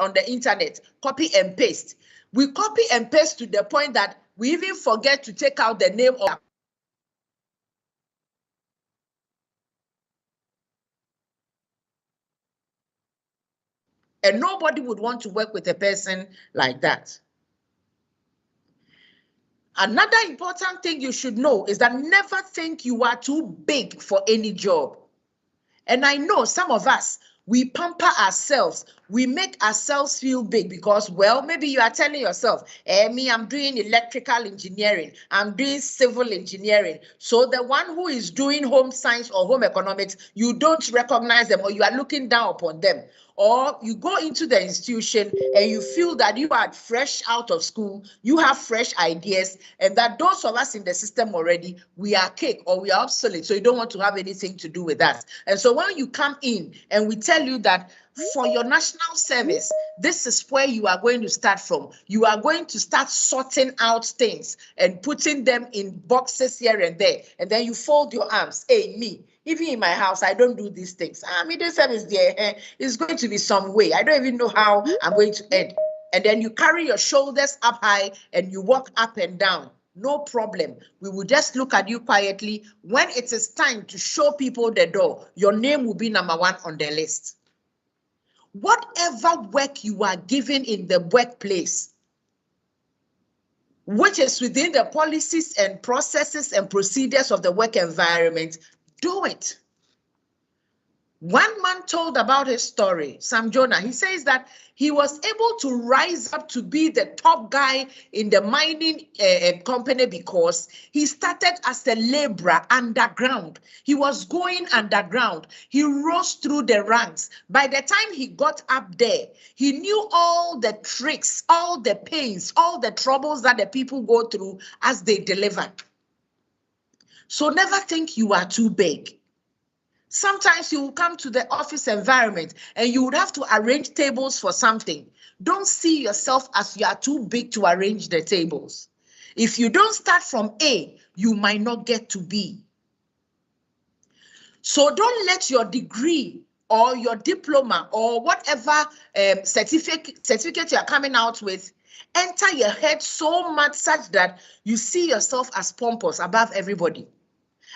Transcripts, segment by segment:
on the internet, copy and paste. We copy and paste to the point that we even forget to take out the name of. And nobody would want to work with a person like that. Another important thing you should know is that never think you are too big for any job. And I know some of us, we pamper ourselves. We make ourselves feel big because, well, maybe you are telling yourself, me, I'm doing electrical engineering. I'm doing civil engineering. So the one who is doing home science or home economics, you don't recognize them or you are looking down upon them. Or you go into the institution and you feel that you are fresh out of school, you have fresh ideas, and that those of us in the system already, we are cake or we are obsolete, so you don't want to have anything to do with us. And so when you come in and we tell you that for your national service, this is where you are going to start from. You are going to start sorting out things and putting them in boxes here and there. And then you fold your arms. Hey, me. Even in my house, I don't do these things. Middle service there is going to be some way. I don't even know how I'm going to end. And then you carry your shoulders up high and you walk up and down. No problem. We will just look at you quietly. When it is time to show people the door, your name will be number 1 on the list. Whatever work you are given in the workplace, which is within the policies and processes and procedures of the work environment, do it. One man told about his story, Sam Jonah. He says that he was able to rise up to be the top guy in the mining company because he started as a laborer underground. He was going underground. He rose through the ranks. By the time he got up there, he knew all the tricks, all the pains, all the troubles that the people go through as they deliver. So never think you are too big. Sometimes you will come to the office environment and you would have to arrange tables for something. Don't see yourself as you are too big to arrange the tables. If you don't start from A, you might not get to B. So don't let your degree or your diploma or whatever certificate you are coming out with enter your head so much such that you see yourself as pompous above everybody.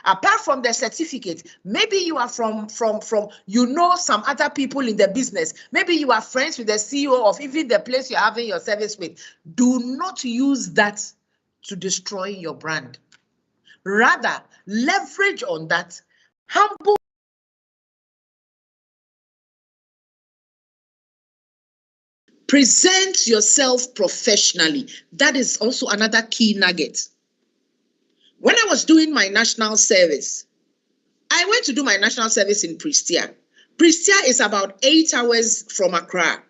Apart from the certificate, maybe you are from you know some other people in the business. Maybe you are friends with the CEO of even the place you're having your service with. Do not use that to destroy your brand. Rather, leverage on that. Humble. Present yourself professionally. That is also another key nugget. When I was doing my national service, I went to do my national service in Prestia. Prestia is about 8 hours from Accra.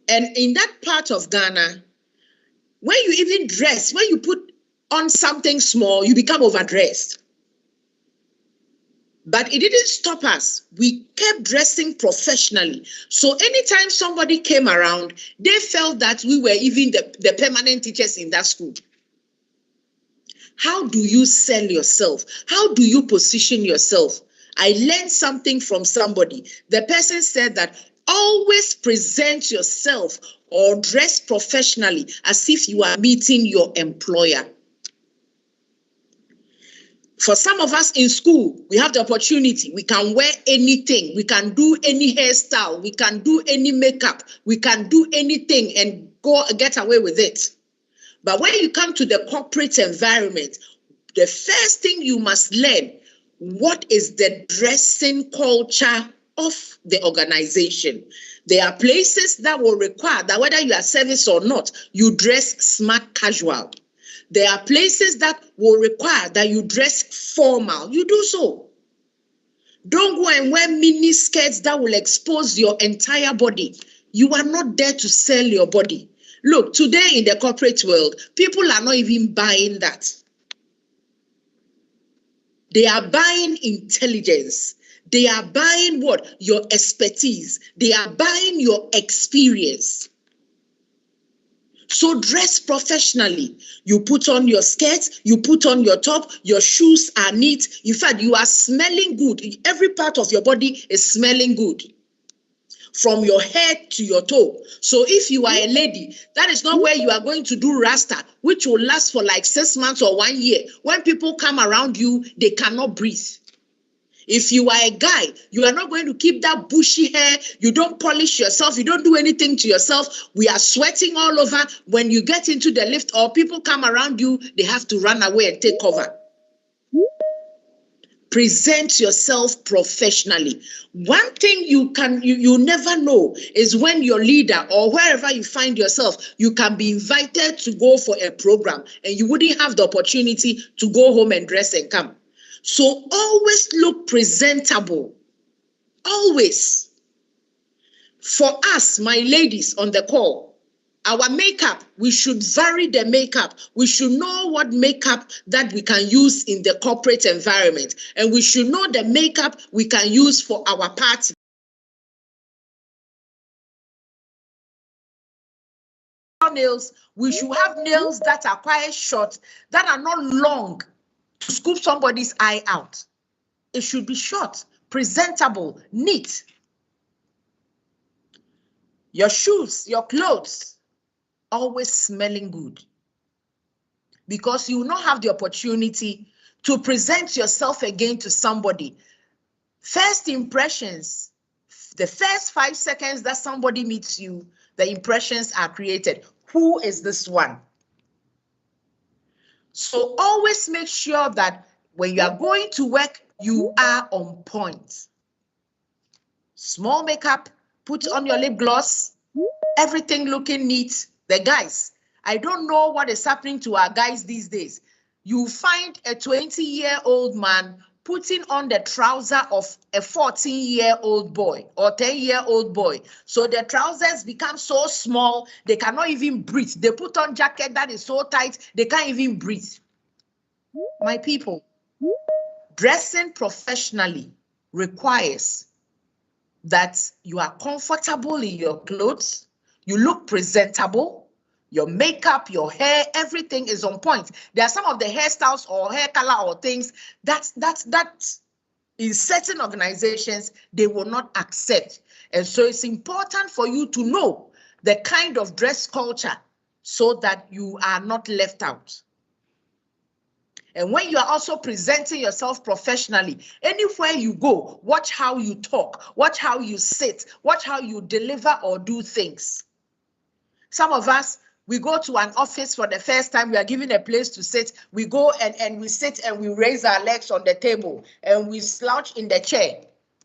And in that part of Ghana, when you even dress, when you put on something small, you become overdressed. But it didn't stop us. We kept dressing professionally. So anytime somebody came around, they felt that we were even the permanent teachers in that school. How do you sell yourself? How do you position yourself? I learned something from somebody. The person said that always present yourself or dress professionally as if you are meeting your employer. For some of us in school, we have the opportunity. We can wear anything. We can do any hairstyle. We can do any makeup. We can do anything and get away with it. But when you come to the corporate environment, the first thing you must learn, what is the dressing culture of the organization? There are places that will require that whether you are service or not, you dress smart casual. There are places that will require that you dress formal. You do so. Don't go and wear mini skirts that will expose your entire body. You are not there to sell your body. Look, today in the corporate world, people are not even buying that. They are buying intelligence. They are buying what? Your expertise. They are buying your experience. So dress professionally. You put on your skirt, you put on your top, your shoes are neat. In fact, you are smelling good. Every part of your body is smelling good. from your head to your toe. So if you are a lady, that is not where you are going to do rasta, which will last for like 6 months or 1 year. When people come around you, they cannot breathe. If you are a guy, you are not going to keep that bushy hair. You don't polish yourself. You don't do anything to yourself. We are sweating all over. When you get into the lift or people come around you, they have to run away and take cover. Present yourself professionally. One thing you never know is when your leader or wherever you find yourself, you can be invited to go for a program and you wouldn't have the opportunity to go home and dress and come. So always look presentable. Always. For us, my ladies on the call, our makeup, we should vary the makeup. We should know what makeup that we can use in the corporate environment. And we should know the makeup we can use for our party. Nails, we should have nails that are quite short, that are not long to scoop somebody's eye out. It should be short, presentable, neat. Your shoes, your clothes, always smelling good. Because you will not have the opportunity to present yourself again to somebody. First impressions, the first 5 seconds that somebody meets you, the impressions are created. Who is this one? So always make sure that when you are going to work, you are on point. Small makeup, put on your lip gloss, everything looking neat. The guys, I don't know what is happening to our guys these days. You find a 20-year-old man putting on the trouser of a 14-year-old boy or 10-year-old boy. So the trousers become so small, they cannot even breathe. They put on jacket that is so tight, they can't even breathe. My people, dressing professionally requires that you are comfortable in your clothes, you look presentable, your makeup, your hair, everything is on point. There are some of the hairstyles or hair color or things that in certain organizations, they will not accept. And so it's important for you to know the kind of dress culture so that you are not left out. And when you are also presenting yourself professionally, anywhere you go, watch how you talk, watch how you sit, watch how you deliver or do things. Some of us, we go to an office for the first time, we are given a place to sit. We go and we sit and we raise our legs on the table and we slouch in the chair.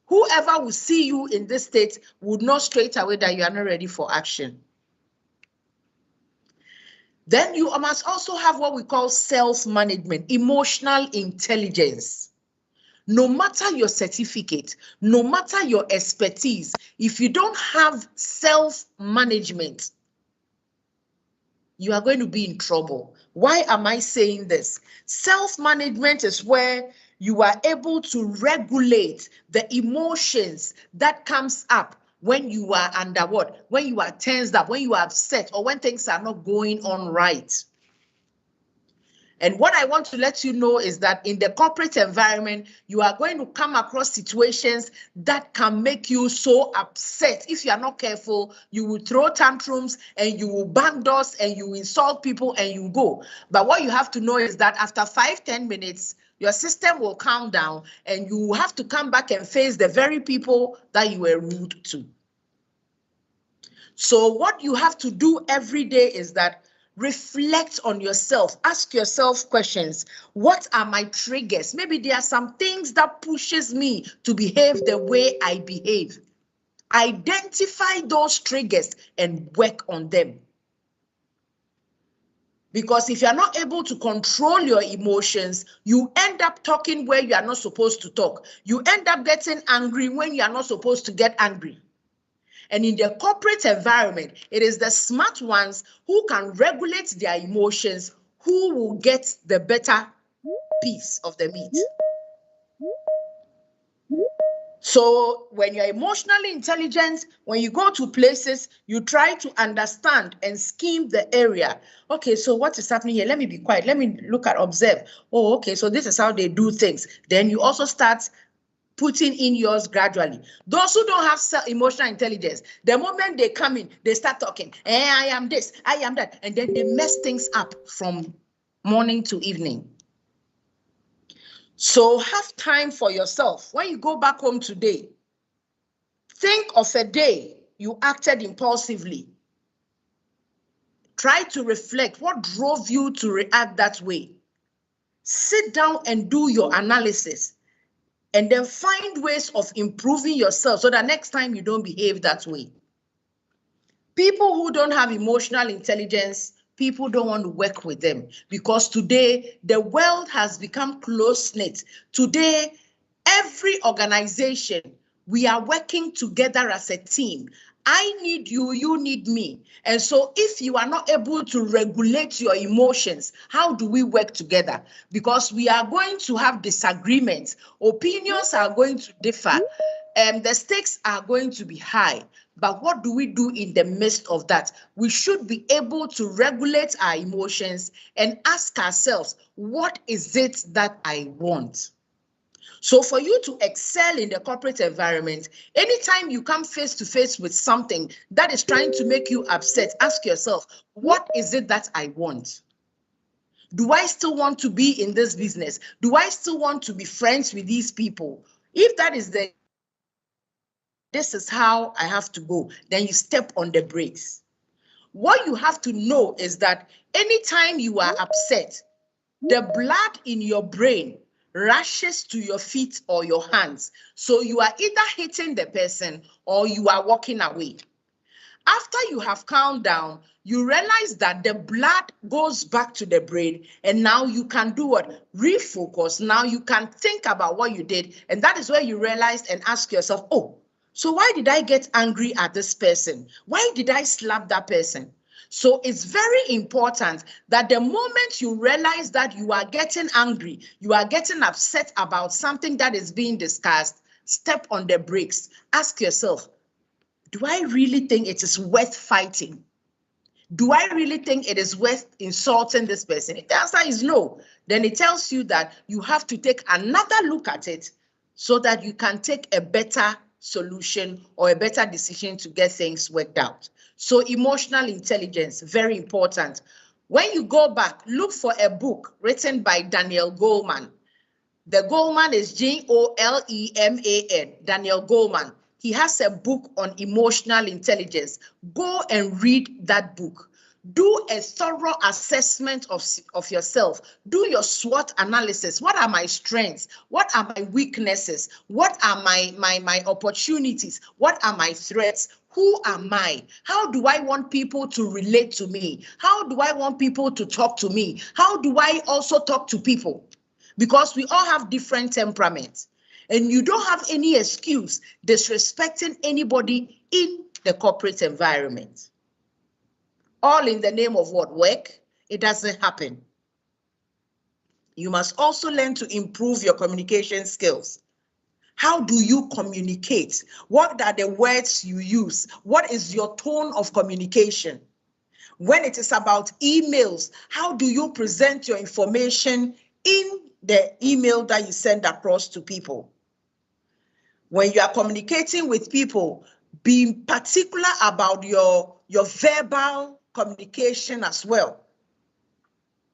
Whoever will see you in this state would know straight away that you are not ready for action. Then you must also have what we call self-management, emotional intelligence. No matter your certificate, no matter your expertise, if you don't have self-management, you are going to be in trouble. Why am I saying this? Self-management is where you are able to regulate the emotions that comes up when you are under what? When you are tensed up, when you are upset, or when things are not going on right. And what I want to let you know is that in the corporate environment, you are going to come across situations that can make you so upset. If you are not careful, you will throw tantrums and you will bang doors and you insult people and you go. But what you have to know is that after 5-10 minutes, your system will calm down and you will have to come back and face the very people that you were rude to. So what you have to do every day is that reflect on yourself. Ask yourself questions. What are my triggers? Maybe there are some things that pushes me to behave the way I behave. Identify those triggers and work on them. Because if you're not able to control your emotions, you end up talking where you are not supposed to talk. You end up getting angry when you are not supposed to get angry. And in the corporate environment, it is the smart ones who can regulate their emotions who will get the better piece of the meat. So when you're emotionally intelligent, when you go to places, you try to understand and scheme the area. Okay, so what is happening here? Let me be quiet. Let me look at, observe. Oh, okay, so this is how they do things. Then you also start putting in yours gradually. Those who don't have emotional intelligence, the moment they come in, they start talking, I am this, I am that, and then they mess things up from morning to evening. So have time for yourself. When you go back home today, think of a day you acted impulsively. Try to reflect what drove you to react that way. Sit down and do your analysis, and then find ways of improving yourself so that next time you don't behave that way. People who don't have emotional intelligence, people don't want to work with them, because today the world has become close-knit. Today, every organization, we are working together as a team. I need you, you need me. And so if you are not able to regulate your emotions, how do we work together? Because we are going to have disagreements. Opinions are going to differ. The stakes are going to be high. But what do we do in the midst of that? We should be able to regulate our emotions and ask ourselves, what is it that I want? So for you to excel in the corporate environment, anytime you come face to face with something that is trying to make you upset, ask yourself, what is it that I want? Do I still want to be in this business? Do I still want to be friends with these people? If that is this is how I have to go, then you step on the brakes. What you have to know is that anytime you are upset, the blood in your brain rushes to your feet or your hands. So you are either hitting the person or you are walking away. After you have calmed down, you realize that the blood goes back to the brain, and now you can do what? Refocus. Now you can think about what you did, and that is where you realize and ask yourself, oh, so why did I get angry at this person? Why did I slap that person? So it's very important that the moment you realize that you are getting angry, you are getting upset about something that is being discussed, step on the brakes. Ask yourself, do I really think it is worth fighting? Do I really think it is worth insulting this person? If the answer is no, then it tells you that you have to take another look at it so that you can take a better solution or a better decision to get things worked out. So emotional intelligence, very important. When you go back, look for a book written by Daniel Goleman. The Goleman is Goleman, Daniel Goleman. He has a book on emotional intelligence. Go and read that book. Do a thorough assessment of yourself. Do your SWOT analysis. What are my strengths? What are my weaknesses? What are my opportunities? What are my threats? Who am I? How do I want people to relate to me? How do I want people to talk to me? How do I also talk to people? Because we all have different temperaments. And you don't have any excuse disrespecting anybody in the corporate environment. All in the name of what? Work? It doesn't happen. You must also learn to improve your communication skills. How do you communicate? What are the words you use? What is your tone of communication? When it is about emails, how do you present your information in the email that you send across to people? When you are communicating with people, be particular about your verbal communication as well.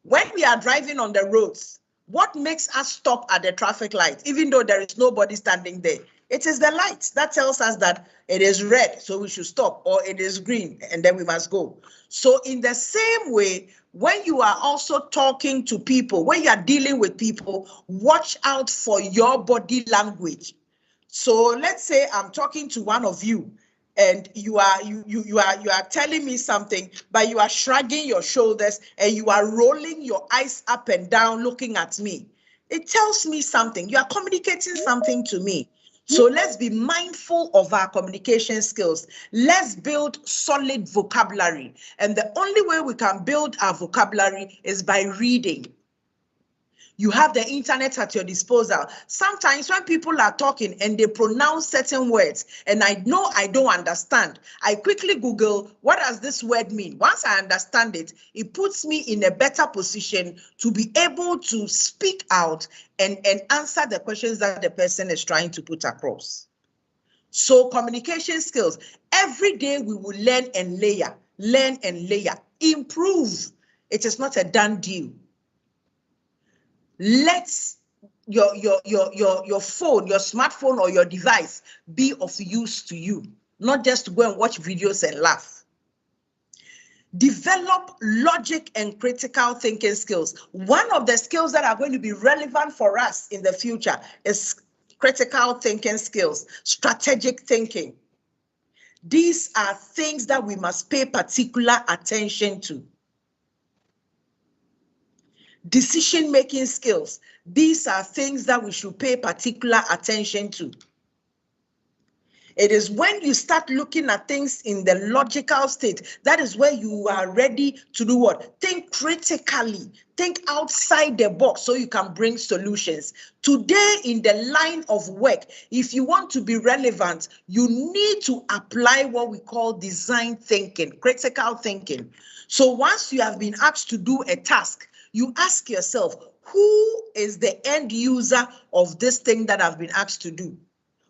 When we are driving on the roads, what makes us stop at the traffic light, even though there is nobody standing there? It is the light that tells us that it is red, so we should stop, or it is green, and then we must go. So in the same way, when you are also talking to people, when you are dealing with people, watch out for your body language. So let's say I'm talking to one of you, and you are telling me something, but you are shrugging your shoulders and you are rolling your eyes up and down looking at me. It tells me something. You are communicating something to me. So let's be mindful of our communication skills. Let's build solid vocabulary. And the only way we can build our vocabulary is by reading. You have the internet at your disposal. Sometimes when people are talking and they pronounce certain words and I know I don't understand, I quickly Google, what does this word mean? Once I understand it, it puts me in a better position to be able to speak out and answer the questions that the person is trying to put across. So communication skills, every day we will learn and layer, improve. It is not a done deal. Let your phone, your smartphone or your device be of use to you, not just to go and watch videos and laugh. Develop logic and critical thinking skills. One of the skills that are going to be relevant for us in the future is critical thinking skills, strategic thinking. These are things that we must pay particular attention to. Decision-making skills. These are things that we should pay particular attention to. It is when you start looking at things in the logical state, that is where you are ready to do what? Think critically, think outside the box so you can bring solutions. Today in the line of work, if you want to be relevant, you need to apply what we call design thinking, critical thinking. So once you have been asked to do a task, you ask yourself, who is the end user of this thing that I've been asked to do?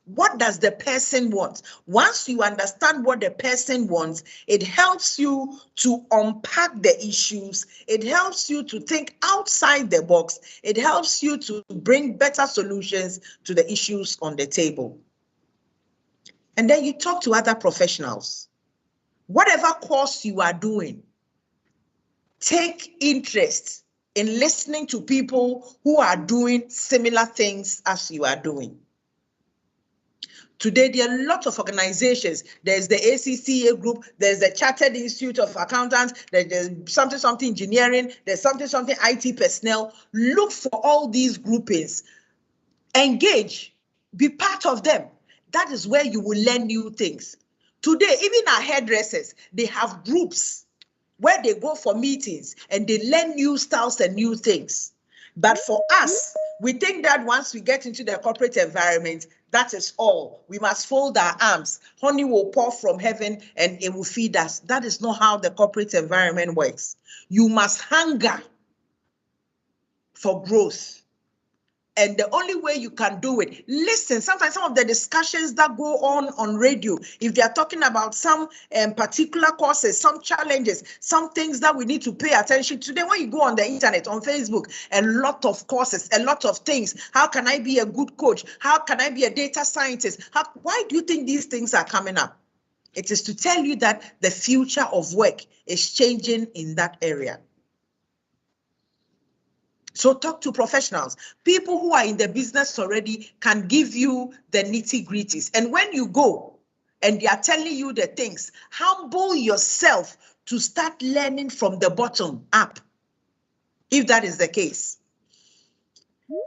What does the person want? Once you understand what the person wants, it helps you to unpack the issues. It helps you to think outside the box. It helps you to bring better solutions to the issues on the table. And then you talk to other professionals. Whatever course you are doing, take interest in listening to people who are doing similar things as you are doing. Today, there are a lot of organizations. There's the ACCA group, there's the Chartered Institute of Accountants, there's something engineering, there's something IT personnel. Look for all these groupings. Engage, be part of them. That is where you will learn new things. Today, even our hairdressers, they have groups where they go for meetings and they learn new styles and new things. But for us, we think that once we get into the corporate environment, that is all. We must fold our arms. Honey will pour from heaven and it will feed us. That is not how the corporate environment works. You must hunger for growth. And the only way you can do it, listen, sometimes some of the discussions that go on radio, if they are talking about some particular courses, some challenges, some things that we need to pay attention to. Then when you go on the internet, on Facebook, a lot of courses, a lot of things. How can I be a good coach? How can I be a data scientist? Why do you think these things are coming up? It is to tell you that the future of work is changing in that area. So talk to professionals. People who are in the business already can give you the nitty-gritties. And when you go and they are telling you the things, humble yourself to start learning from the bottom up, if that is the case.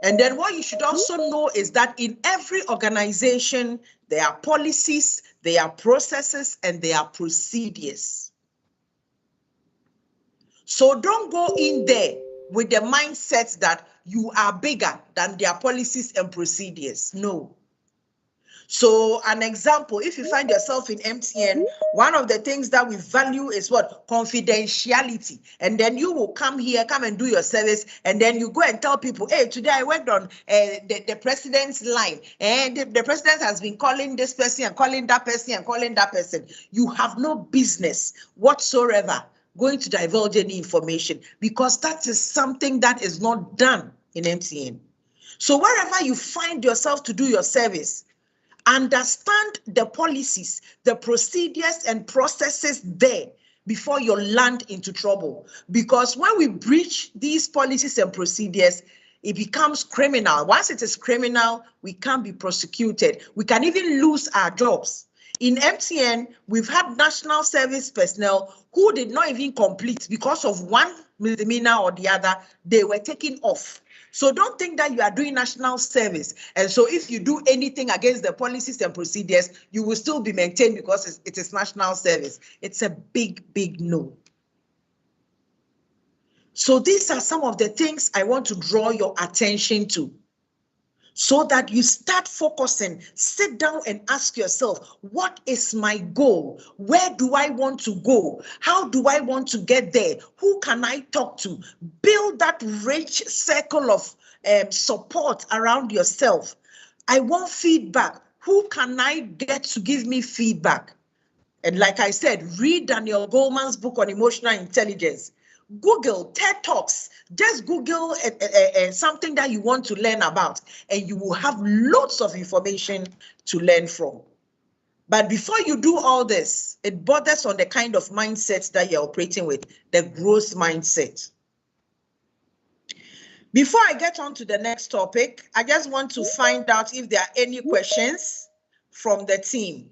And then what you should also know is that in every organization, there are policies, there are processes, and there are procedures. So don't go in there with the mindset that you are bigger than their policies and procedures. No. So an example, if you find yourself in MTN, one of the things that we value is what? Confidentiality. And then you will come here, come and do your service, and then you go and tell people, hey, today I worked on the president's line, and the president has been calling this person and calling that person and calling that person. You have no business whatsoever going to divulge any information, because that is something that is not done in MTN. So wherever you find yourself to do your service, understand the policies, the procedures and processes there before you land into trouble. Because when we breach these policies and procedures, it becomes criminal. Once it is criminal, we can't be prosecuted. We can even lose our jobs. In MTN, we've had national service personnel who did not even complete because of one misdemeanor or the other. They were taken off. So don't think that you are doing national service. And so if you do anything against the policies and procedures, you will still be maintained because it is national service. It's a big, big no. So these are some of the things I want to draw your attention to, so that you start focusing. Sit down and ask yourself, what is my goal? Where do I want to go? How do I want to get there? Who can I talk to? Build that rich circle of support around yourself. I want feedback. Who can I get to give me feedback? And like I said, read Daniel Goleman's book on emotional intelligence. Google TED Talks. Just Google something that you want to learn about, and you will have lots of information to learn from. But before you do all this, it borders on the kind of mindset that you're operating with, the growth mindset. Before I get on to the next topic, I just want to find out if there are any questions from the team.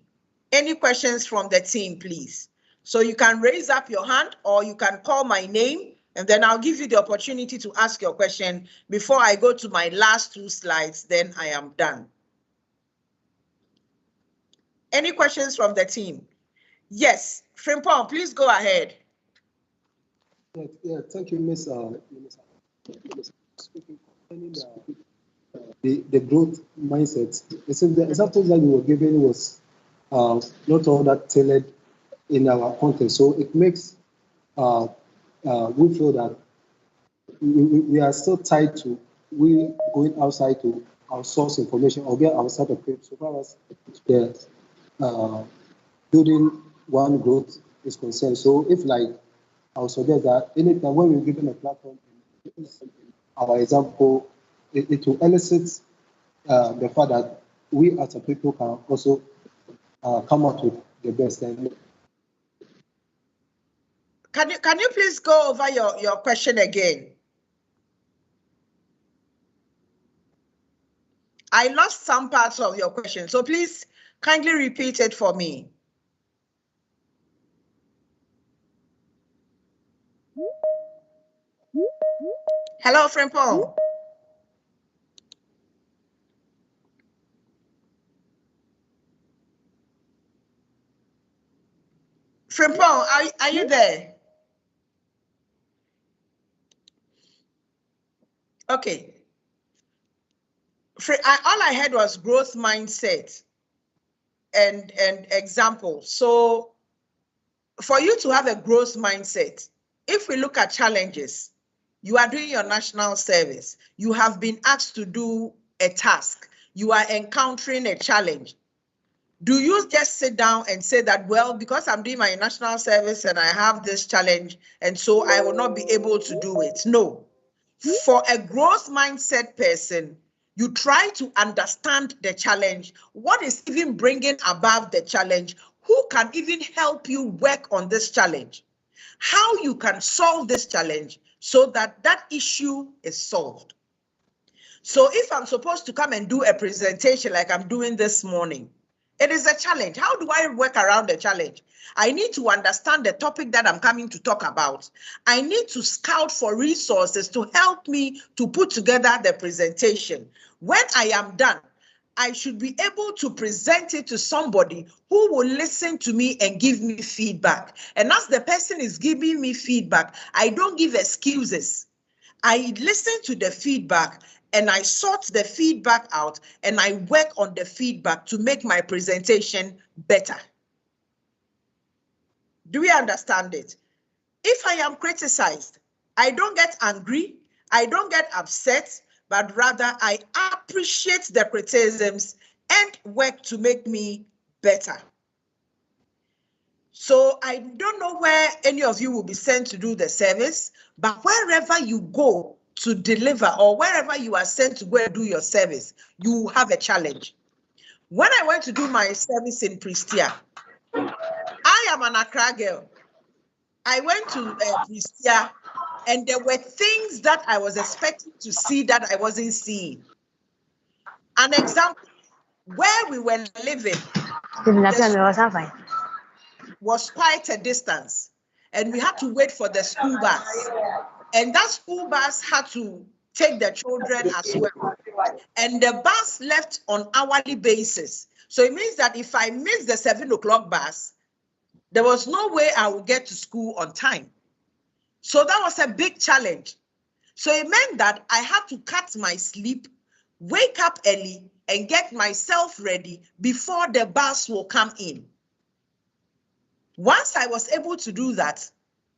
Any questions from the team, please? So you can raise up your hand, or you can call my name, and then I'll give you the opportunity to ask your question before I go to my last 2 slides, then I am done. Any questions from the team? Yes, Frimpong, please go ahead. Yeah, thank you, Ms. Speaking the growth mindset. The examples that you were giving was not all that tailored in our content, so it makes we feel that we are still tied to going outside to our source information or get outside of it. So far as the building one growth is concerned. So if like I would suggest that anytime when we're given a platform, our example, it will elicit the fact that we as a people can also come out with the best. Can you please go over your question again? I lost some parts of your question, so please kindly repeat it for me. Hello, Frimpong. Frimpong, are you there? Okay. All I heard was growth mindset and example. So for you to have a growth mindset, if we look at challenges, you are doing your national service, you have been asked to do a task, you are encountering a challenge. Do you just sit down and say that, well, because I'm doing my national service and I have this challenge, and so I will not be able to do it? No. For a growth mindset person, you try to understand the challenge. What is even bringing about the challenge? Who can even help you work on this challenge? How you can solve this challenge so that that issue is solved. So if I'm supposed to come and do a presentation like I'm doing this morning, it is a challenge. How do I work around the challenge? I need to understand the topic that I'm coming to talk about. I need to scout for resources to help me to put together the presentation. When I am done, I should be able to present it to somebody who will listen to me and give me feedback. And as the person is giving me feedback, I don't give excuses. I listen to the feedback and I sort the feedback out and I work on the feedback to make my presentation better. Do we understand it? If I am criticized, I don't get angry, I don't get upset, but rather I appreciate the criticisms and work to make me better. So I don't know where any of you will be sent to do the service, but wherever you go to deliver or wherever you are sent to go and do your service, you have a challenge. When I went to do my service in Prestia, I am an Accra girl. I went to Prestia and there were things that I was expecting to see that I wasn't seeing. An example, where we were living was quite a distance and we had to wait for the school bus. And that school bus had to take the children as well. And the bus left on hourly basis. So it means that if I miss the 7 o'clock bus, there was no way I would get to school on time. So that was a big challenge. So it meant that I had to cut my sleep, wake up early, and get myself ready before the bus will come in. Once I was able to do that,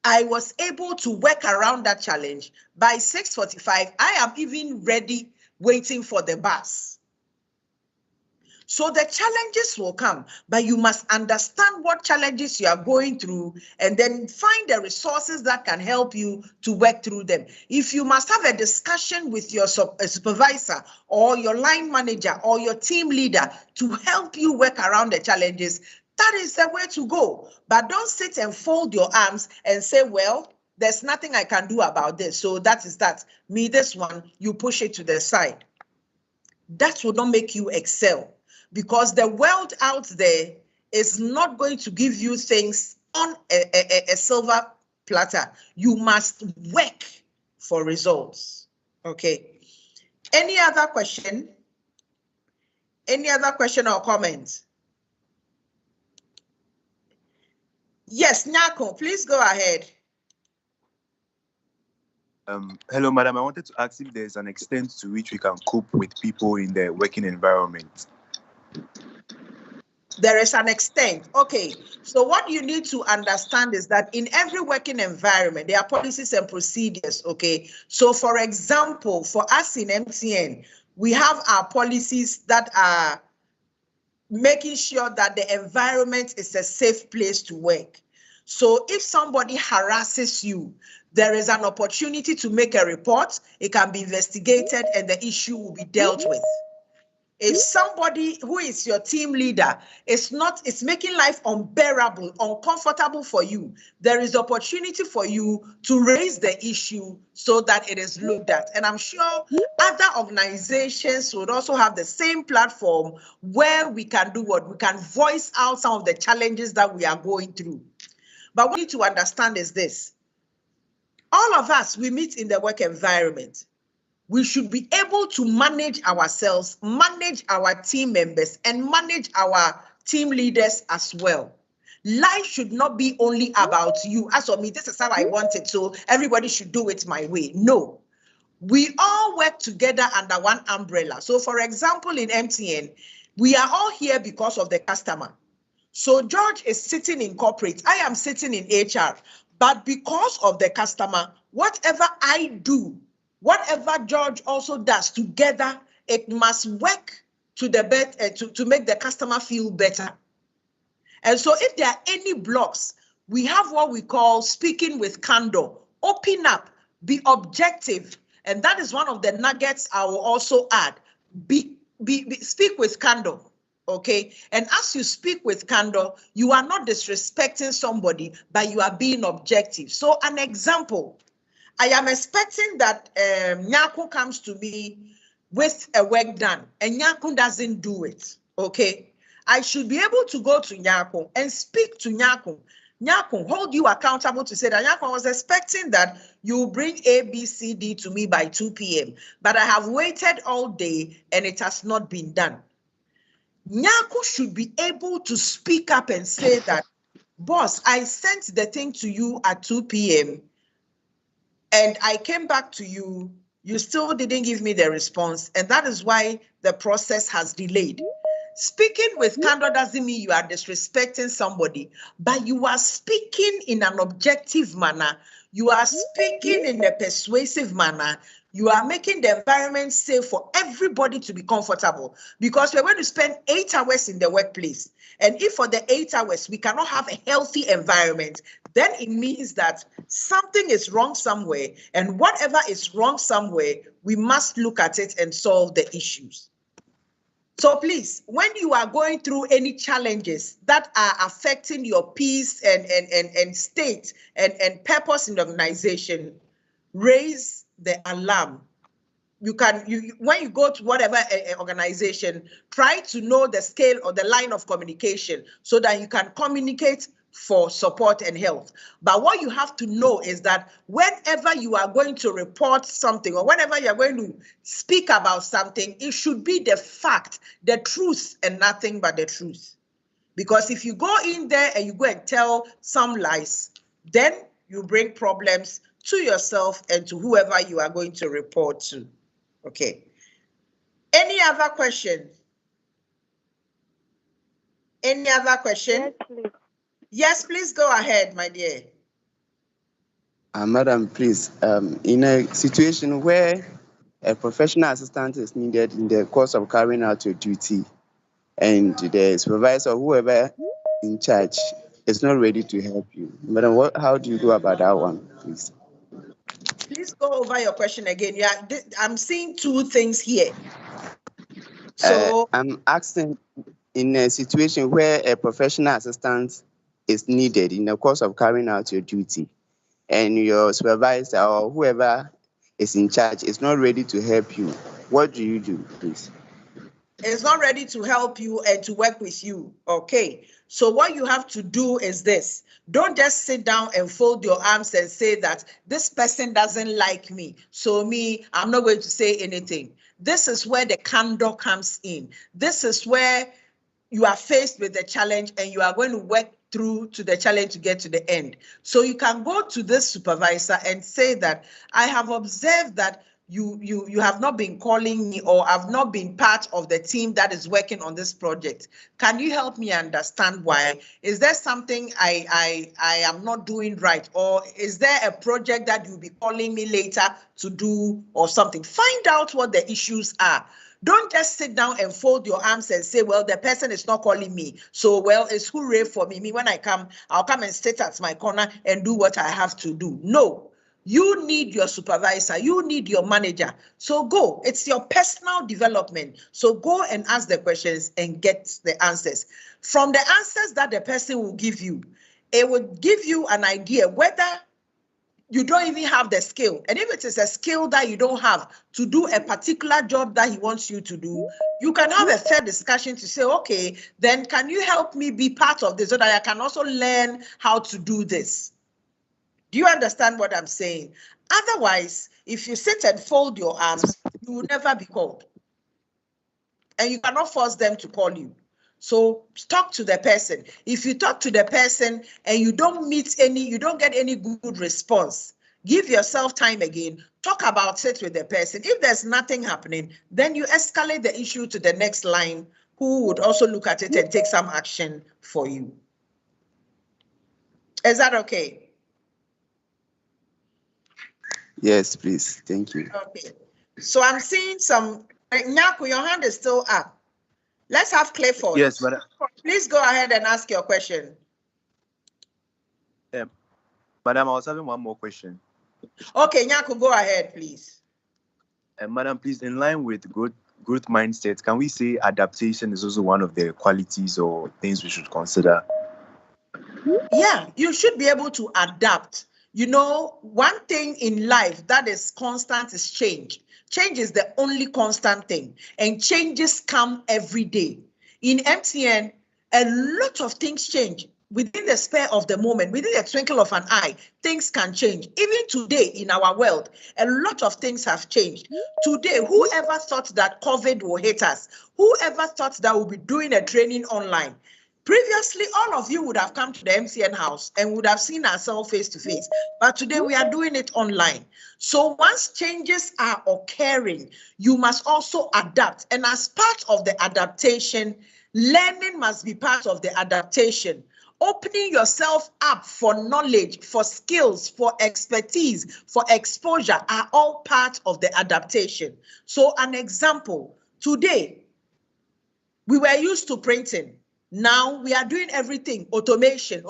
I was able to work around that challenge. By 6:45, I am even ready, waiting for the bus. So the challenges will come, but you must understand what challenges you are going through and then find the resources that can help you to work through them. If you must have a discussion with your supervisor or your line manager or your team leader to help you work around the challenges, that is the way to go. But don't sit and fold your arms and say, well, there's nothing I can do about this. So that is that. Me, this one, you push it to the side. That will not make you excel, because the world out there is not going to give you things on a silver platter. You must work for results. Okay. Any other question? Any other question or comment? Yes, Nyako, please go ahead. Hello, madam. I wanted to ask if there's an extent to which we can cope with people in the working environment. There is an extent. Okay, so what you need to understand is that in every working environment, there are policies and procedures, okay? So for example, for us in MTN, we have our policies that are making sure that the environment is a safe place to work. So if somebody harasses you, there is an opportunity to make a report, it can be investigated, and the issue will be dealt with. If somebody who is your team leader is making life unbearable, uncomfortable for you, there is opportunity for you to raise the issue so that it is looked at. And I'm sure other organizations would also have the same platform where we can do what? We can voice out some of the challenges that we are going through. But what we need to understand is this. All of us, we meet in the work environment. We should be able to manage ourselves, manage our team members, and manage our team leaders as well. Life should not be only about you. As for me, this is how I want it, so everybody should do it my way. No. We all work together under one umbrella. So for example, in MTN, we are all here because of the customer. So George is sitting in corporate, I am sitting in HR, but because of the customer, whatever I do, whatever George also does together, it must work to to make the customer feel better. And so if there are any blocks, we have what we call speaking with candor. Open up, be objective. And that is one of the nuggets I will also add. Speak with candor. Okay. And as you speak with candor, you are not disrespecting somebody, but you are being objective. So an example, I am expecting that Nyako comes to me with a work done and Nyako doesn't do it. Okay. I should be able to go to Nyako and speak to Nyako. Nyako, hold you accountable to say that Nyako, I was expecting that you bring A, B, C, D to me by 2 p.m. But I have waited all day and it has not been done. Nyako should be able to speak up and say that, boss, I sent the thing to you at 2 p.m. and I came back to you, you still didn't give me the response, and that is why the process has delayed. Speaking with candor doesn't mean you are disrespecting somebody, but you are speaking in an objective manner. You are speaking in a persuasive manner. You are making the environment safe for everybody to be comfortable, because we're going to spend 8 hours in the workplace. And if for the 8 hours we cannot have a healthy environment, then it means that something is wrong somewhere. And whatever is wrong somewhere, we must look at it and solve the issues. So please, when you are going through any challenges that are affecting your peace and state and purpose in the organization, raise the alarm. You can, when you go to whatever organization, try to know the scale or the line of communication so that you can communicate for support and health. But what you have to know is that whenever you are going to report something or whenever you're going to speak about something, it should be the fact, the truth, and nothing but the truth. Because if you go in there and you go and tell some lies, then you bring problems to yourself and to whoever you are going to report to. Okay. Any other question? Any other question? Yes, please. Yes, please go ahead, my dear. Madam, please, in a situation where a professional assistant is needed in the course of carrying out your duty, and the supervisor or whoever in charge is not ready to help you, Madam, how do you go about that one, please? Please go over your question again. Yeah, I'm seeing two things here. So I'm asking, in a situation where a professional assistant is needed in the course of carrying out your duty, and your supervisor or whoever is in charge is not ready to help you, what do you do, please? It's not ready to help you and to work with you. Okay. So what you have to do is this. Don't just sit down and fold your arms and say that this person doesn't like me, so I'm not going to say anything. This is where the candor comes in. This is where you are faced with the challenge and you are going to work through to the challenge to get to the end. So you can go to this supervisor and say that I have observed that you have not been calling me, or have not been part of the team that is working on this project. Can you help me understand why? Is there something I am not doing right? Or is there a project that you'll be calling me later to do or something? Find out what the issues are. Don't just sit down and fold your arms and say, well, the person is not calling me, so, well, it's hooray for me. When I come, I'll come and sit at my corner and do what I have to do. No. You need your supervisor, you need your manager. So go, it's your personal development. So go and ask the questions and get the answers. From the answers that the person will give you, it will give you an idea whether you don't even have the skill. And if it is a skill that you don't have to do a particular job that he wants you to do, you can have a fair discussion to say, okay, then can you help me be part of this so that I can also learn how to do this? Do you understand what I'm saying? Otherwise, if you sit and fold your arms, you will never be called. And you cannot force them to call you. So talk to the person. If you talk to the person and you don't get any good response, give yourself time again, talk about it with the person. If there's nothing happening, then you escalate the issue to the next line, who would also look at it and take some action for you. Is that okay? Yes, please. Thank you. Okay. So I'm seeing some. Nyaku, your hand is still up. Let's have Clifford. Yes, madam. Please go ahead and ask your question. Madam, I was having one more question. Okay, Nyaku, go ahead, please. Madam, please, in line with growth mindset, can we say adaptation is also one of the qualities or things we should consider? Yeah, you should be able to adapt. You know, one thing in life that is constant is change. Change is the only constant thing, and changes come every day. In MTN, a lot of things change. Within the spare of the moment, within the twinkle of an eye, things can change. Even today in our world, a lot of things have changed. Today, whoever thought that COVID will hit us? Whoever thought that we'll be doing a training online? Previously, all of you would have come to the MCN house and would have seen ourselves face to face. But today we are doing it online. So once changes are occurring, you must also adapt. And as part of the adaptation, learning must be part of the adaptation. Opening yourself up for knowledge, for skills, for expertise, for exposure are all part of the adaptation. So an example, today, we were used to printing. Now we are doing everything, automation.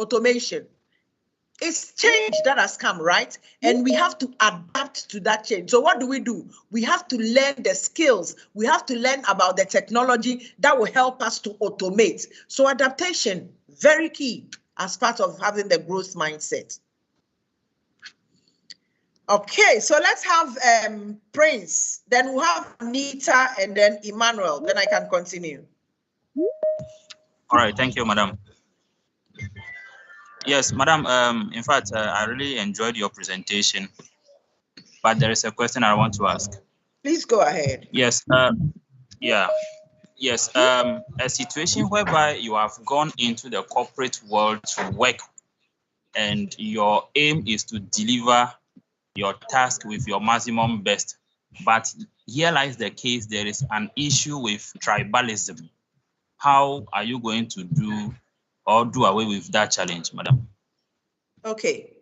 It's change that has come, right? And we have to adapt to that change. So what do? We have to learn the skills. We have to learn about the technology that will help us to automate. So adaptation, very key as part of having the growth mindset. Okay, so let's have Prince, then we'll have Anita and then Emmanuel, then I can continue. All right, thank you, madam. Yes, madam, in fact, I really enjoyed your presentation, but there is a question I want to ask. Please go ahead. Yes, yes, a situation whereby you have gone into the corporate world to work and your aim is to deliver your task with your maximum best. But here lies the case, there is an issue with tribalism. How are you going to do away with that challenge, madam? Okay.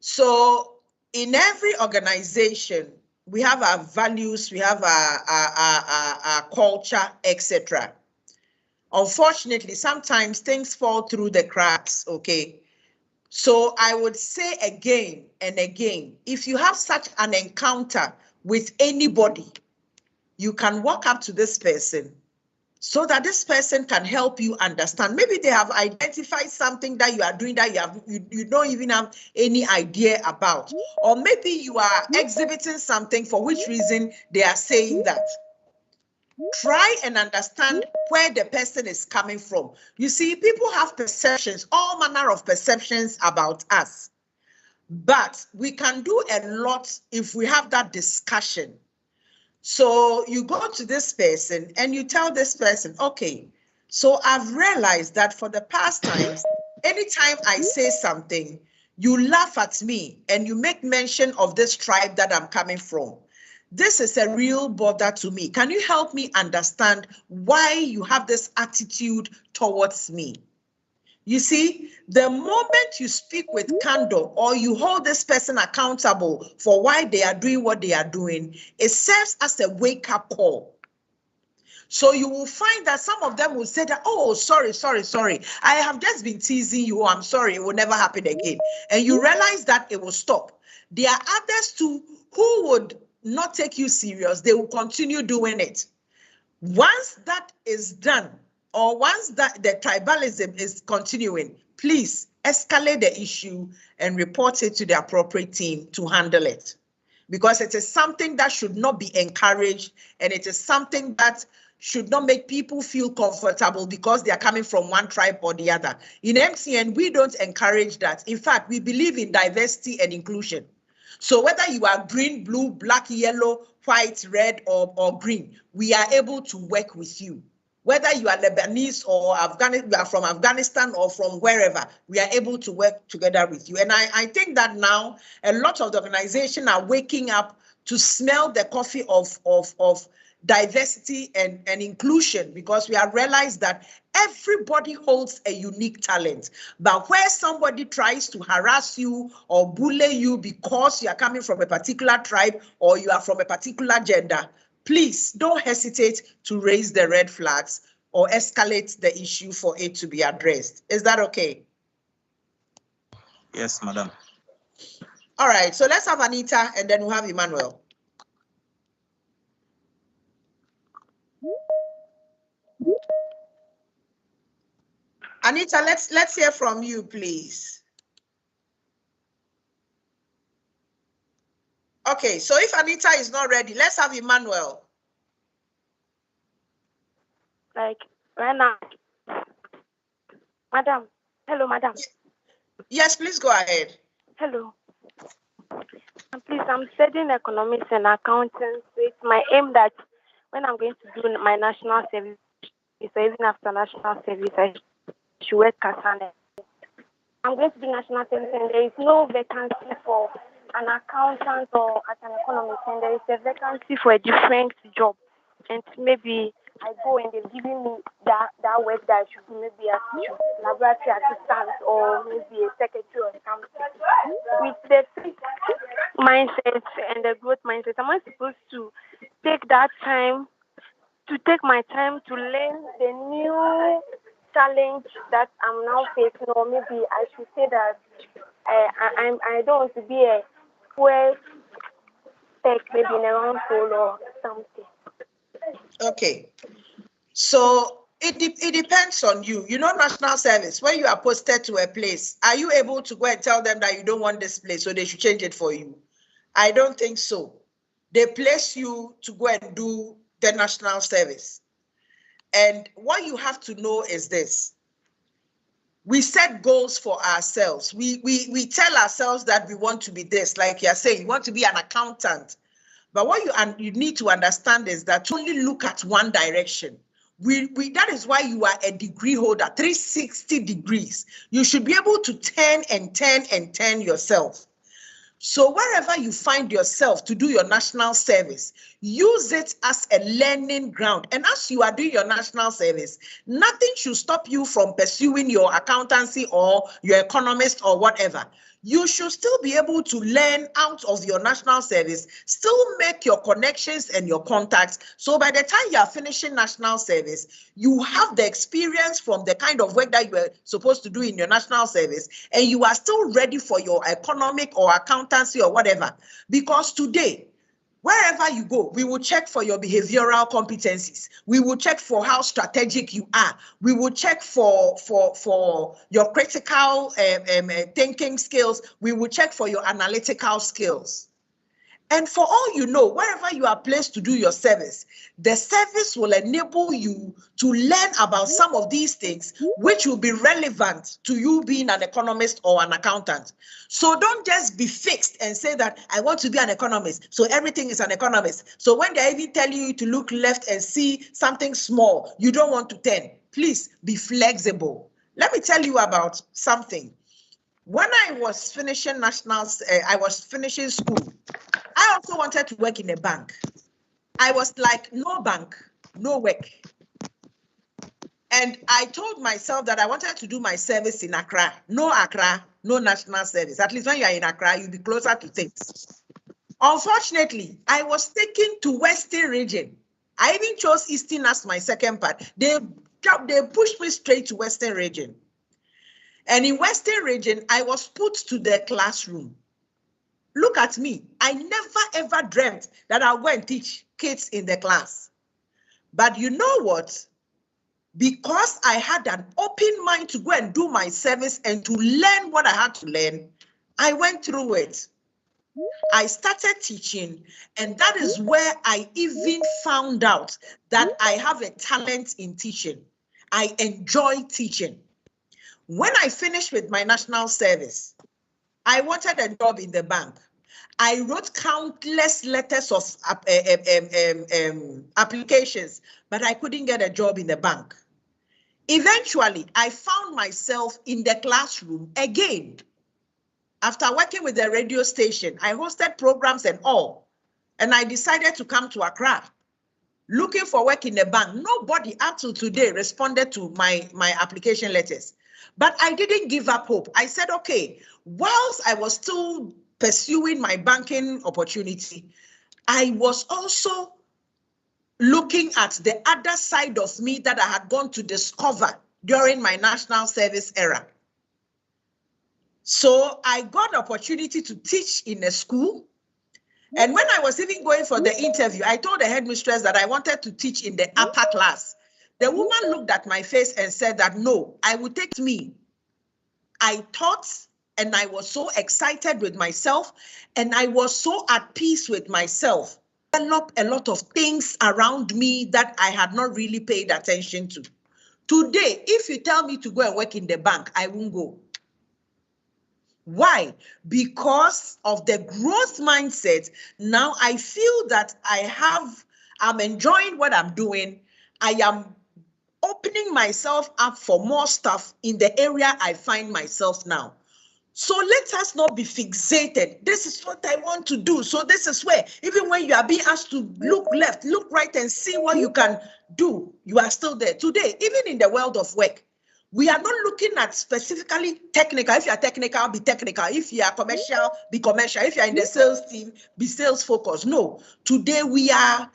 So in every organization, we have our values, we have our culture, etc. Unfortunately, sometimes things fall through the cracks, okay? So I would say again and again, if you have such an encounter with anybody, you can walk up to this person so that this person can help you understand. Maybe they have identified something that you are doing that you don't even have any idea about. Or maybe you are exhibiting something for which reason they are saying that. Try and understand where the person is coming from. You see, people have perceptions, all manner of perceptions about us. But we can do a lot if we have that discussion. So you go to this person and you tell this person, okay, so I've realized that for the past times, anytime I say something, you laugh at me and you make mention of this tribe that I'm coming from. This is a real bother to me. Can you help me understand why you have this attitude towards me? You see, the moment you speak with candor or you hold this person accountable for why they are doing what they are doing, it serves as a wake-up call. So you will find that some of them will say that, oh, sorry. I have just been teasing you. I'm sorry, it will never happen again. And you realize that it will stop. There are others too who would not take you serious. They will continue doing it. Once that is done, or once that the tribalism is continuing, please escalate the issue and report it to the appropriate team to handle it. Because it is something that should not be encouraged, and it is something that should not make people feel comfortable because they are coming from one tribe or the other. In MCN, we don't encourage that. In fact, we believe in diversity and inclusion. So whether you are green, blue, black, yellow, white, red, or green, we are able to work with you. Whether you are Lebanese or you are from Afghanistan or from wherever, we are able to work together with you. And I think that now a lot of the organizations are waking up to smell the coffee of diversity and inclusion, because we have realized that everybody holds a unique talent. But where somebody tries to harass you or bully you because you are coming from a particular tribe or you are from a particular gender, please don't hesitate to raise the red flags or escalate the issue for it to be addressed. Is that okay? Yes, madam. All right, so let's have Anita and then we'll have Emmanuel. Anita, let's hear from you, please. Okay, so if Anita is not ready, let's have Emmanuel. Like right now, madam. Hello, madam. Yes, please go ahead. Hello. Please, I'm studying economics and accounting. So it's my aim that when I'm going to do my national service, so even after national service, I should work as I'm going to do national service, and there is no vacancy for an accountant or as an economist, and there is a vacancy for a different job. And maybe I go and they're giving me that work that I should do, maybe as a laboratory assistant or maybe a secretary or something. With the fixed mindset and the growth mindset, am I supposed to take that time, to take my time to learn the new challenge that I'm now facing, or maybe I should say that I don't want to be a square peg, maybe in a round hole or something. Okay, so it depends on you. You know, national service, when you are posted to a place, are you able to go and tell them that you don't want this place so they should change it for you? I don't think so. They place you to go and do the national service. And what you have to know is this. We set goals for ourselves. We tell ourselves that we want to be this, like you're saying, you want to be an accountant. But what you need to understand is that only look at one direction. That is why you are a degree holder, 360 degrees. You should be able to turn and turn and turn yourself. So wherever you find yourself to do your national service, use it as a learning ground. And as you are doing your national service, nothing should stop you from pursuing your accountancy or your economist or whatever. You should still be able to learn out of your national service, still make your connections and your contacts. So by the time you are finishing national service, you have the experience from the kind of work that you were supposed to do in your national service, and you are still ready for your economic or accountancy or whatever. Because today, wherever you go, we will check for your behavioral competencies. We will check for how strategic you are. We will check for your critical thinking skills. We will check for your analytical skills. And for all you know, wherever you are placed to do your service, the service will enable you to learn about some of these things, which will be relevant to you being an economist or an accountant. So don't just be fixed and say that I want to be an economist, so everything is an economist. So when they're even telling you to look left and see something small, you don't want to turn. Please be flexible. Let me tell you about something. When I was finishing I was finishing school, I also wanted to work in a bank. I was like, no bank, no work. And I told myself that I wanted to do my service in Accra. No national service. At least when you are in Accra, you'll be closer to things. Unfortunately, I was taken to Western region. I even chose Eastern as my second part. They pushed me straight to Western region. And in Western region, I was put to the classroom. Look at me. I never ever dreamt that I'll go and teach kids in the class. But you know what? Because I had an open mind to go and do my service and to learn what I had to learn, I went through it. I started teaching, and that is where I even found out that I have a talent in teaching. I enjoy teaching. When I finished with my national service, I wanted a job in the bank. I wrote countless letters of applications, but I couldn't get a job in the bank. Eventually, I found myself in the classroom again. After working with the radio station, I hosted programs and all, and I decided to come to Accra, looking for work in the bank. Nobody up to today responded to my application letters. But I didn't give up hope. I said, okay, whilst I was still pursuing my banking opportunity, I was also looking at the other side of me that I had gone to discover during my national service era. So I got the opportunity to teach in a school. And when I was even going for the interview, I told the headmistress that I wanted to teach in the upper class. The woman looked at my face and said that, no, I would take me. I taught, and I was so excited with myself, and I was so at peace with myself. I developed a lot of things around me that I had not really paid attention to. Today, if you tell me to go and work in the bank, I won't go. Why? Because of the growth mindset. Now I feel that I'm enjoying what I'm doing. I am opening myself up for more stuff in the area I find myself now. So let us not be fixated. This is what I want to do. So this is where, even when you are being asked to look left, look right, and see what you can do, you are still there. Today, even in the world of work, we are not looking at specifically technical. If you are technical, be technical. If you are commercial, be commercial. If you are in the sales team, be sales focused. No, today we are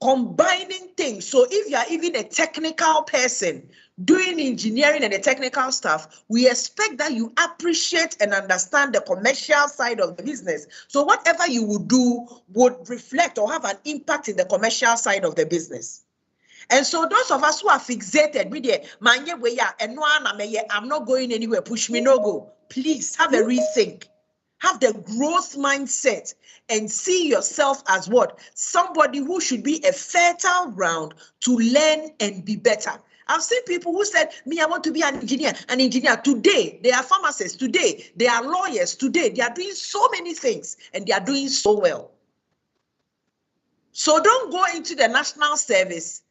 combining things. So if you are even a technical person doing engineering and the technical stuff, we expect that you appreciate and understand the commercial side of the business. So whatever you would do would reflect or have an impact in the commercial side of the business. And so those of us who are fixated with the I'm not going anywhere, push me, no go. Please have a rethink. Have the growth mindset and see yourself as what? Somebody who should be a fertile ground to learn and be better. I've seen people who said, me, I want to be an engineer. Today, they are pharmacists. Today, they are lawyers. Today, they are doing so many things and they are doing so well. So don't go into the national service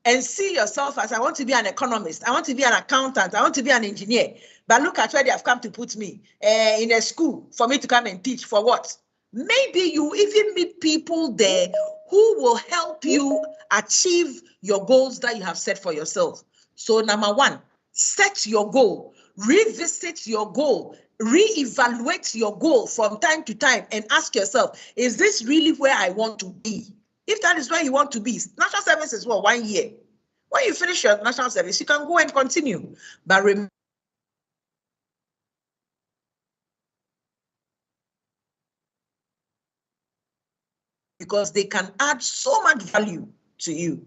and see yourself as I want to be an economist, I want to be an accountant, I want to be an engineer. But look at where they have come to put me in a school for me to come and teach. For what? Maybe you even meet people there who will help you achieve your goals that you have set for yourself. So number one, set your goal, revisit your goal, reevaluate your goal from time to time and ask yourself, is this really where I want to be? If that is where you want to be, national service is what, 1 year. When you finish your national service, you can go and continue. But remember, because they can add so much value to you.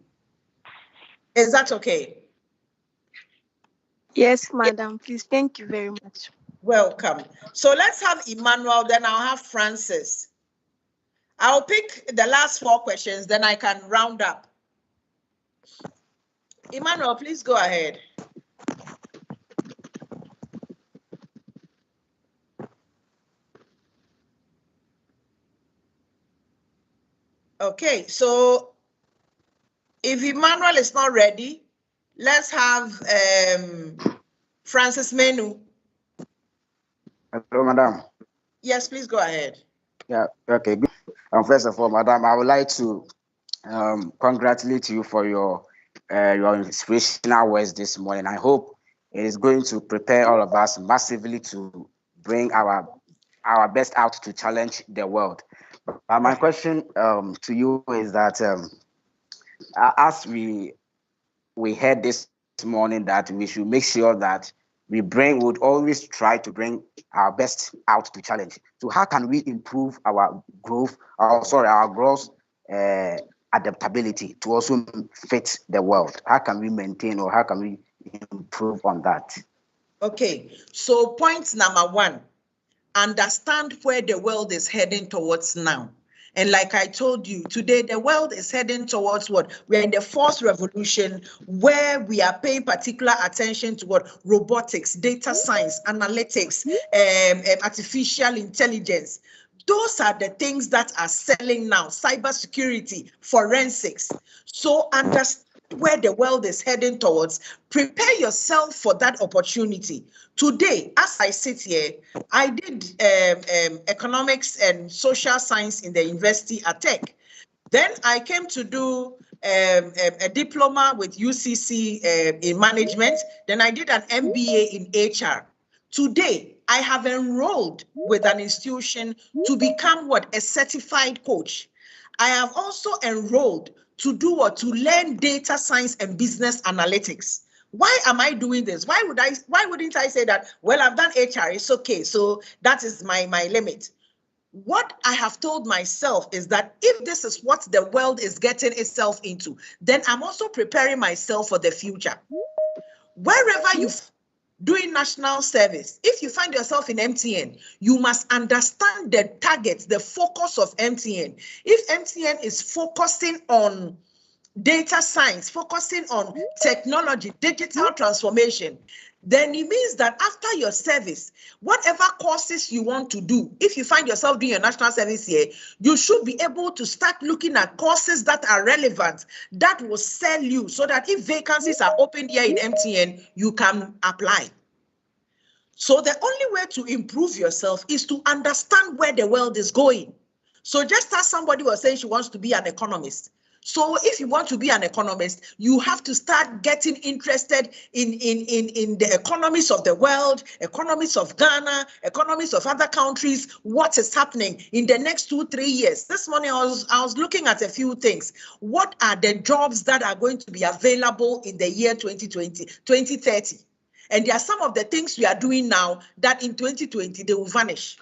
Is that okay? Yes, madam. Please, thank you very much. Welcome. So let's have Emmanuel, then I'll have Francis. I'll pick the last 4 questions, then I can round up. Emmanuel, please go ahead. Okay, so if Emmanuel is not ready, let's have Francis Menu. Hello, madam. Yes, please go ahead. Yeah, okay. Good. First of all, madam, I would like to congratulate you for your inspirational words this morning. I hope it is going to prepare all of us massively to bring our best out to challenge the world. My question to you is that as we heard this morning that we should make sure that we would always try to bring our best out to challenge. So how can we improve our growth adaptability to also fit the world? How can we maintain or how can we improve on that? Okay, so point number 1, understand where the world is heading towards now. And like I told you, today the world is heading towards what? We're in the 4th revolution, where we are paying particular attention to what? Robotics, data science, analytics, artificial intelligence. Those are the things that are selling now. Cybersecurity, forensics. So understand where the world is heading towards. Prepare yourself for that opportunity. Today, as I sit here, I did economics and social science in the university at Tech. Then I came to do a diploma with UCC in management. Then I did an MBA in HR. Today, I have enrolled with an institution to become what? A certified coach. I have also enrolled to do what? To learn data science and business analytics. Why am I doing this? Why wouldn't I say that, well, I've done HR, it's okay, so that is my limit. What I have told myself is that if this is what the world is getting itself into, then I'm also preparing myself for the future. Wherever you're doing national service, if you find yourself in MTN, you must understand the target, the focus of MTN. If MTN is focusing on data science, focusing on technology, digital transformation, then it means that after your service, whatever courses you want to do, if you find yourself doing your national service here, you should be able to start looking at courses that are relevant, that will sell you, so that if vacancies are opened here in MTN, you can apply. So the only way to improve yourself is to understand where the world is going. So just as somebody was saying she wants to be an economist, so if you want to be an economist, you have to start getting interested in the economies of the world, economies of Ghana, economies of other countries, what is happening in the next 2-3 years. This morning I was looking at a few things. What are the jobs that are going to be available in the year 2030? And there are some of the things we are doing now that in 2020 they will vanish.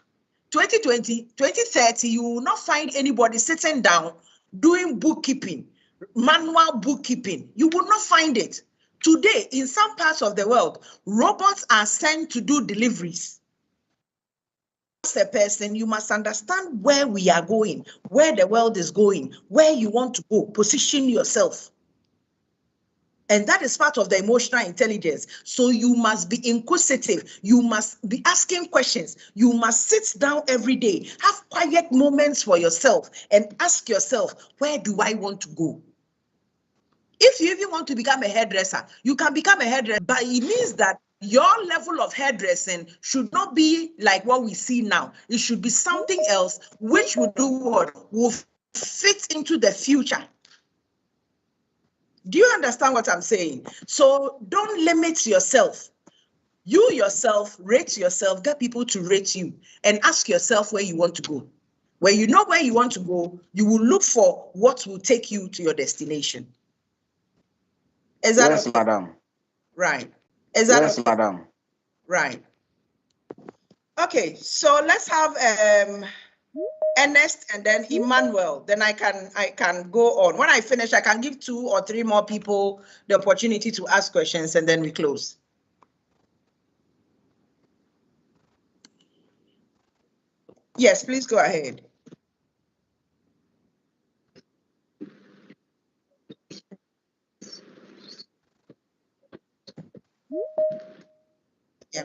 2030, you will not find anybody sitting down doing bookkeeping, manual bookkeeping. You will not find it. Today, in some parts of the world, robots are sent to do deliveries. As a person, you must understand where we are going, where the world is going, where you want to go, position yourself. And that is part of the emotional intelligence. So you must be inquisitive. You must be asking questions. You must sit down every day, have quiet moments for yourself and ask yourself, where do I want to go? If you even want to become a hairdresser, you can become a hairdresser, but it means that your level of hairdressing should not be like what we see now. It should be something else which will do what? Will fit into the future. Do you understand what I'm saying? So don't limit yourself. You yourself, rate yourself, get people to rate you, and ask yourself where you want to go. When you know where you want to go, you will look for what will take you to your destination. Is that yes, okay? madam. Right. Is that yes, okay? madam. Right. Okay, so let's have Ernest and then Emmanuel. Then I can go on. When I finish, I can give 2 or 3 more people the opportunity to ask questions, and then we close. Yes, please go ahead. Yeah.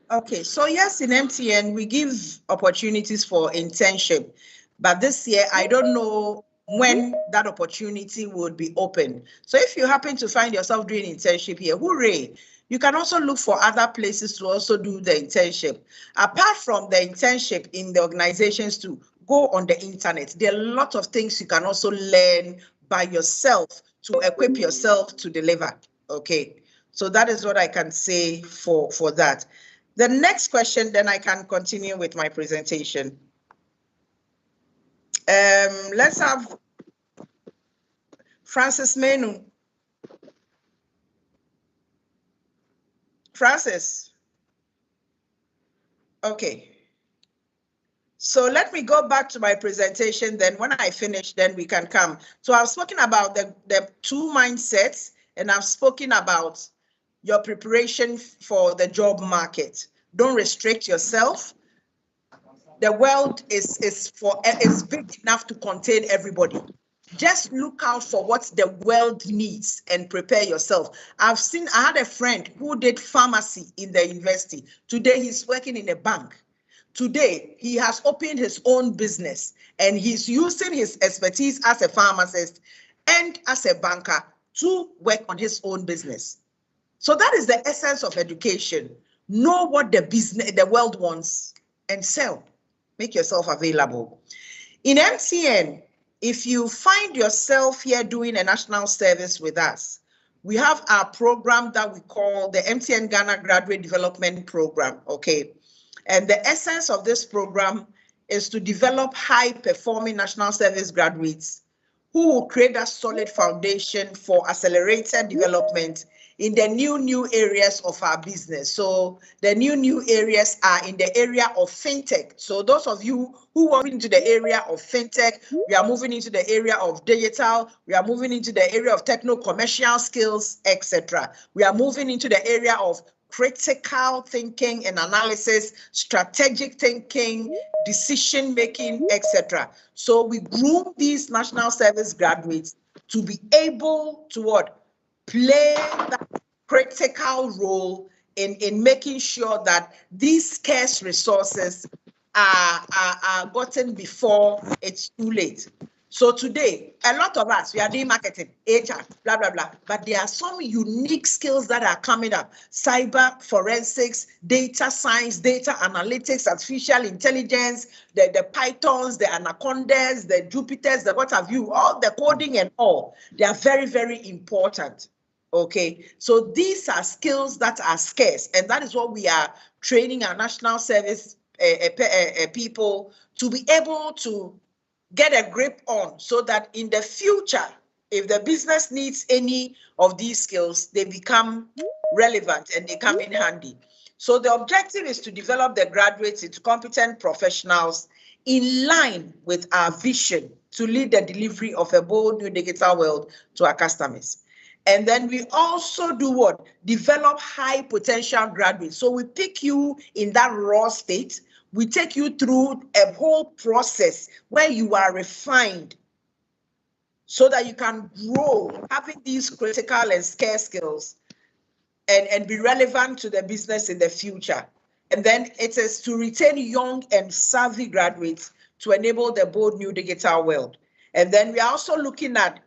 Okay, so yes, in MTN, we give opportunities for internship, but this year, I don't know when that opportunity would be open. So if you happen to find yourself doing internship here, hooray, you can also look for other places to also do the internship. Apart from the internship in the organizations to go on the internet, there are a lot of things you can also learn by yourself to equip yourself to deliver, okay? So that is what I can say for that. The next question, then I can continue with my presentation. Let's have Francis Menu. Francis. Okay. So let me go back to my presentation. Then when I finish, then we can come. So I've spoken about the 2 mindsets, and I've spoken about your preparation for the job market. Don't restrict yourself. The world is big enough to contain everybody. Just look out for what the world needs and prepare yourself. I had a friend who did pharmacy in the university. Today he's working in a bank. Today he has opened his own business, and he's using his expertise as a pharmacist and as a banker to work on his own business. So that is the essence of education. Know what the world wants and sell. Make yourself available. In MTN, if you find yourself here doing a national service with us, we have our program that we call the MTN Ghana Graduate Development Program, okay? And the essence of this program is to develop high-performing national service graduates who will create a solid foundation for accelerated development in the new areas of our business. So the new areas are in the area of fintech. So those of you who are into the area of fintech, we are moving into the area of digital, we are moving into the area of techno-commercial skills, etc. We are moving into the area of critical thinking and analysis, strategic thinking, decision making, etc. So we groom these national service graduates to be able to what? Play that critical role in making sure that these scarce resources are gotten before it's too late. So today, a lot of us, we are doing marketing, HR, blah, blah, blah, but there are some unique skills that are coming up. Cyber forensics, data science, data analytics, artificial intelligence, the Pythons, the Anacondas, the Jupiters, the what have you, all the coding and all, they are very, very important. Okay, so these are skills that are scarce, and that is what we are training our national service people to be able to get a grip on, so that in the future, if the business needs any of these skills, they become relevant and they come in handy. So the objective is to develop the graduates into competent professionals in line with our vision to lead the delivery of a bold new digital world to our customers. And then we also do what? Develop high potential graduates. So we pick you in that raw state. We take you through a whole process where you are refined so that you can grow, having these critical and scarce skills and be relevant to the business in the future. And then it is to retain young and savvy graduates to enable the bold new digital world. And then we are also looking at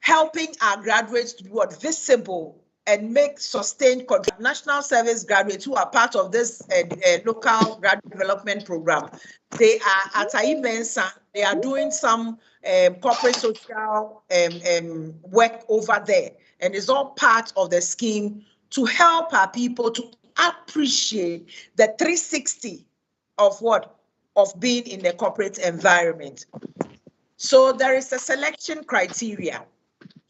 helping our graduates to be visible and make sustained contribution. National service graduates who are part of this local graduate development program, they are at Mensa. They are doing some corporate social work over there, and it's all part of the scheme to help our people to appreciate the 360 of what? Of being in the corporate environment. So there is a selection criteria.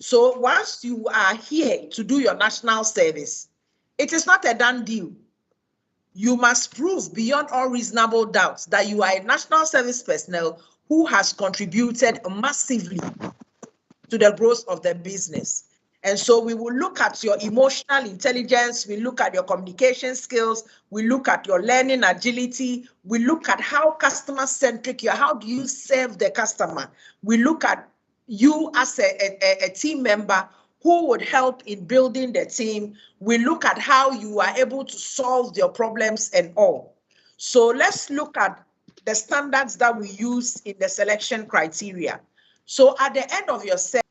So once you are here to do your national service, it is not a done deal. You must prove beyond all reasonable doubts that you are a national service personnel who has contributed massively to the growth of the business. And so we will look at your emotional intelligence, we look at your communication skills, we look at your learning agility, we look at how customer-centric you are, how do you serve the customer. We look at you as a team member who would help in building the team. We look at how you are able to solve your problems and all. So let's look at the standards that we use in the selection criteria. So at the end of your set,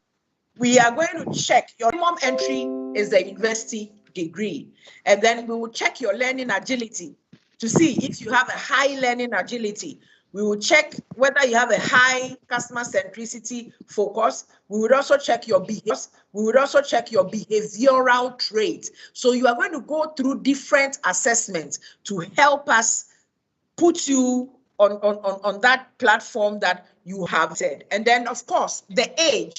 we are going to check your minimum entry is the university degree. And then we will check your learning agility to see if you have a high learning agility. We will check whether you have a high customer centricity focus. We would also check your behaviors. We would also check your behavioral traits. So you are going to go through different assessments to help us put you on that platform that you have said. And then, of course, the age.